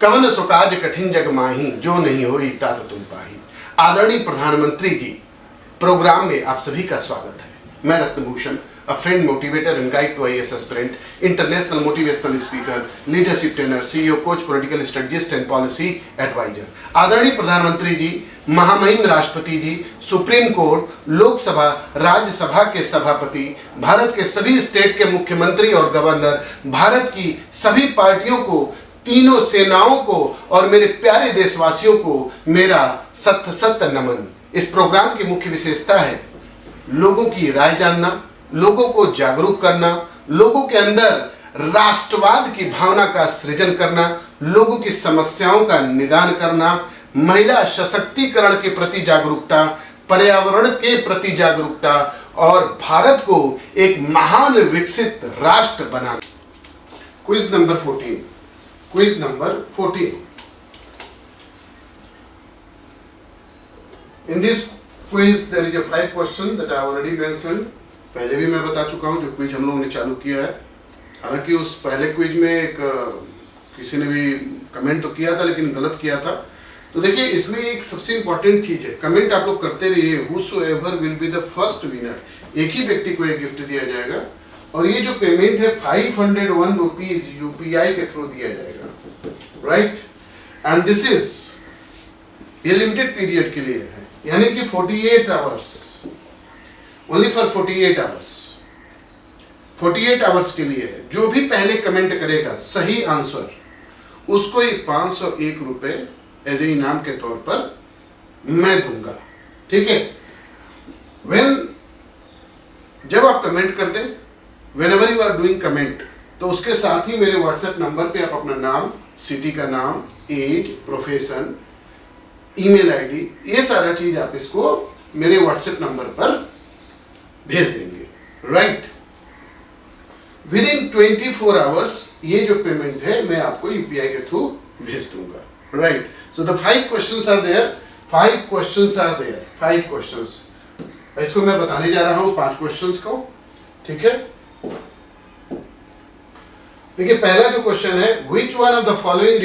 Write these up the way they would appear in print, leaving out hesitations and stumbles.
कवन सो काज कठिन जग माही, जो नहीं होई तात तुम पाही। आदरणीय प्रधानमंत्री जी, प्रोग्राम में आप सभी का स्वागत है। मैं रत्नभूषण, a friend, motivator and guide to IAS aspirant, international motivational speaker, leadership trainer, CEO, coach, political strategist and policy advisor। आदरणीय प्रधानमंत्री जी, महामहिम राष्ट्रपति जी, सुप्रीम कोर्ट, लोकसभा, राज्यसभा के सभापति, भारत के सभी स्टेट के मुख्यमंत्री और गवर्नर, भारत की सभी पार्टियों को, तीनों सेनाओं को और मेरे प्यारे देशवासियों को मेरा सत नमन। इस प्रोग्राम की मुख्य विशेषता है लोगों की राय जानना, लोगों को जागरूक करना, लोगों के अंदर राष्ट्रवाद की भावना का सृजन करना, लोगों की समस्याओं का निदान करना, महिला सशक्तिकरण के प्रति जागरूकता, पर्यावरण के प्रति जागरूकता और भारत को एक महान विकसित राष्ट्र बनाना। Quiz number 14। Quiz number 14। In this quiz there is a 5 question that I already mentioned। पहले भी मैं बता चुका हूँ जो क्विज हम लोगों ने चालू किया है। हालांकि उस पहले क्विज में एक किसी ने भी कमेंट तो किया था लेकिन गलत किया था। तो देखिए इसमें एक सबसे इम्पोर्टेंट चीज़ है, कमेंट आप लोग करते रहिए। whosoever will be the first winner, एक ही व्यक्ति को एक गिफ्ट दिया जाएगा और ये जो पेमेंट है 501 रुपीज UPI के थ्रू दिया जाएगा, राइट। एंड दिस इज ये लिमिटेड पीरियड के लिए है, यानी कि 48 hours, only for 48 hours. 48 hours के लिए है। जो भी पहले कमेंट करेगा सही आंसर, उसको ही 501 रुपए एज ए इनाम के तौर पर मैं दूंगा, ठीक है। जब आप कमेंट कर दें, whenever you are doing comment, तो उसके साथ ही मेरे व्हाट्सएप नंबर पे आप अपना नाम, सिटी का नाम, एज, प्रोफेशन, ईमेल आईडी, ये सारा चीज आप इसको मेरे व्हाट्सएप नंबर पर भेज देंगे, राइट। विद इन 24 आवर्स ये जो पेमेंट है मैं आपको यूपीआई के थ्रू भेज दूंगा, right. So the 5 questions are there, 5 questions are there, 5 questions. इसको मैं बताने जा रहा हूं 5 क्वेश्चंस को, ठीक है। देखिए पहला जो क्वेश्चन है, which one of the following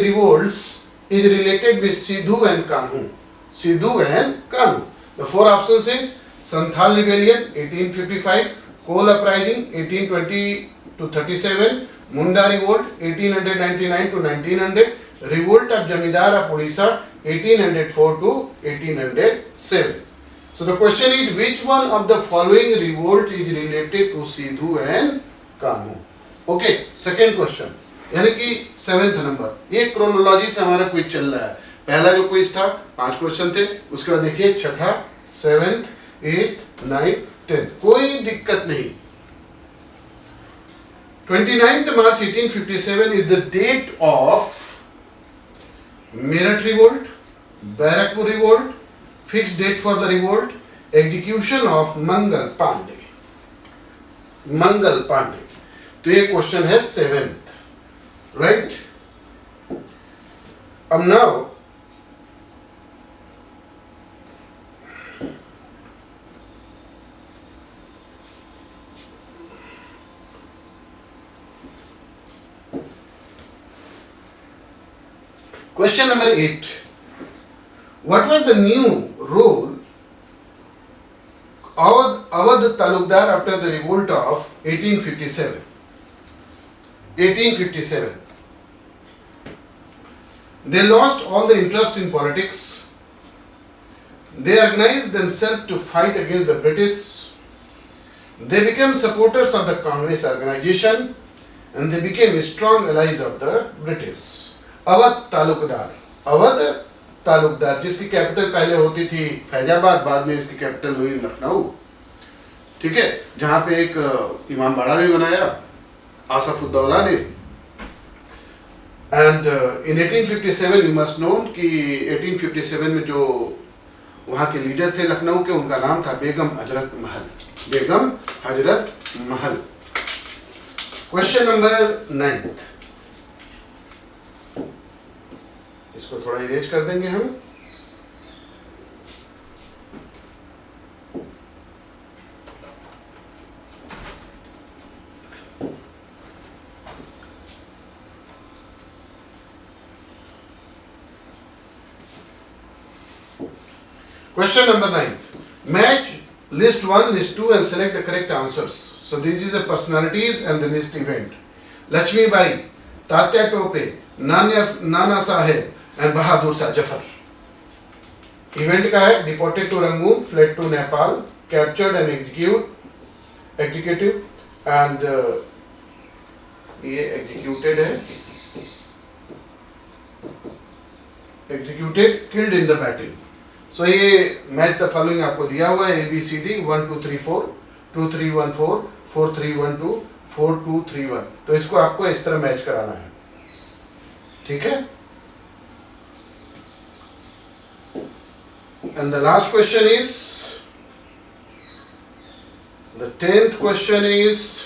revolts is related with Sidhu and Kanhu? Sidhu and Kanhu. The 4 options is Santhal Rebellion 1855, Coal Uprising 1820 to 37, Munda Revolt 1899 to 1900, Revolt of Jamidar of Odisha 1804 to 1807. So the question is, which one of the following revolt is related to Sidhu and Kanhu? Okay, second question, यानी कि 7th number. ये chronology से हमारा quiz चल रहा है। पहला जो क्विज था 5 क्वेश्चन थे, उसके बाद देखिए 6th, 7th, 8th, 9th, 10th, कोई दिक्कत नहीं। 29th March 1857 is the date of Meerut revolt, Barakpur revolt, fixed date for the revolt, execution of Mangal Pandey। Mangal Pandey. तो ये क्वेश्चन है 7th, राइट। अब now question number 8। What was the new role Awadh Talukdar after the revolt of 1857? 1857. They lost all the interest in politics. They organized themselves to fight against the British. They became supporters of the Congress organization and they became strong allies of the British. Awadh Talukdar, Awadh Talukdar, जिसकी capital पहले होती थी फैजाबाद, बाद में इसकी capital हुई लखनऊ, ठीक है, जहां पे एक इमामबाड़ा भी बनाया आसफुद्दौला ने। And in 1857 you must know कि 1857 में जो वहां के लीडर थे लखनऊ के, उनका नाम था बेगम हजरत महल, बेगम हजरत महल। Question number 9। इसको थोड़ा इरेज कर देंगे हम। Question number 9. Match list 1, list 2 and select the correct answers. So these are the personalities and the list event. Lakshmi Bai, Tatya Tope, Nana Saheb and Bahadur Shah Jafar. Event का है deported to Rangoon, fled to Nepal, captured and executive and ये executed है, executed, killed in the battle. So ये match the following आपको दिया हुआ है ABCD 1 2 3 4 2 3 1 4 4 3 1 2 4 2 3 1. तो इसको आपको इस तरह मैच कराना है, ठीक है. And the last question is, the 10th question is,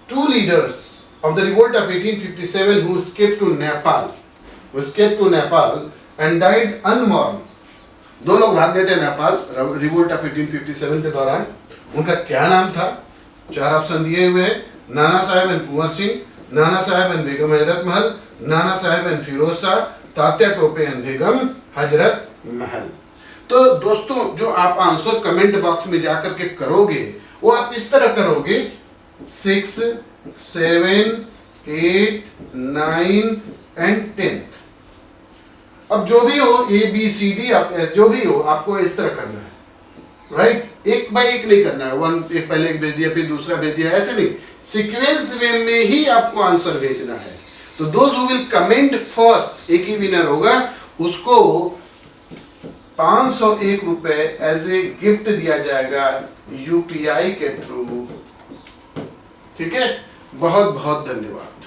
two leaders of the revolt of 1857 who escaped to Nepal and died unmourned. दो लोग भाग गए थे नेपाल रिवोल्ट ऑफ 1857 के दौरान. उनका क्या नाम था? चार ऑप्शन दिए हुए हैं. Nana Saheb and Kunwar Singh, Nana Saheb and Begum Hazrat Mahal, Nana Saheb and Firoz Shah, Tatya Tope and Begum Hazrat Mahal. तो दोस्तों जो आप आंसर कमेंट बॉक्स में जाकर के करोगे वो आप इस तरह करोगे 6, 7, 8, 9 एंड 10th. अब जो भी हो ABCD आप जो भी हो आपको इस तरह करना है, राइट. एक बाय एक नहीं करना है. वन एक पहले एक भेज दिया फिर दूसरा भेज दिया, ऐसे नहीं. सीक्वेंस वे में ही आपको आंसर भेजना है. तो those who will comment first, एक ही विनर होगा, उसको 501 रुपए एज ए गिफ्ट दिया जाएगा UPI के थ्रू. ठीक है. बहुत बहुत धन्यवाद.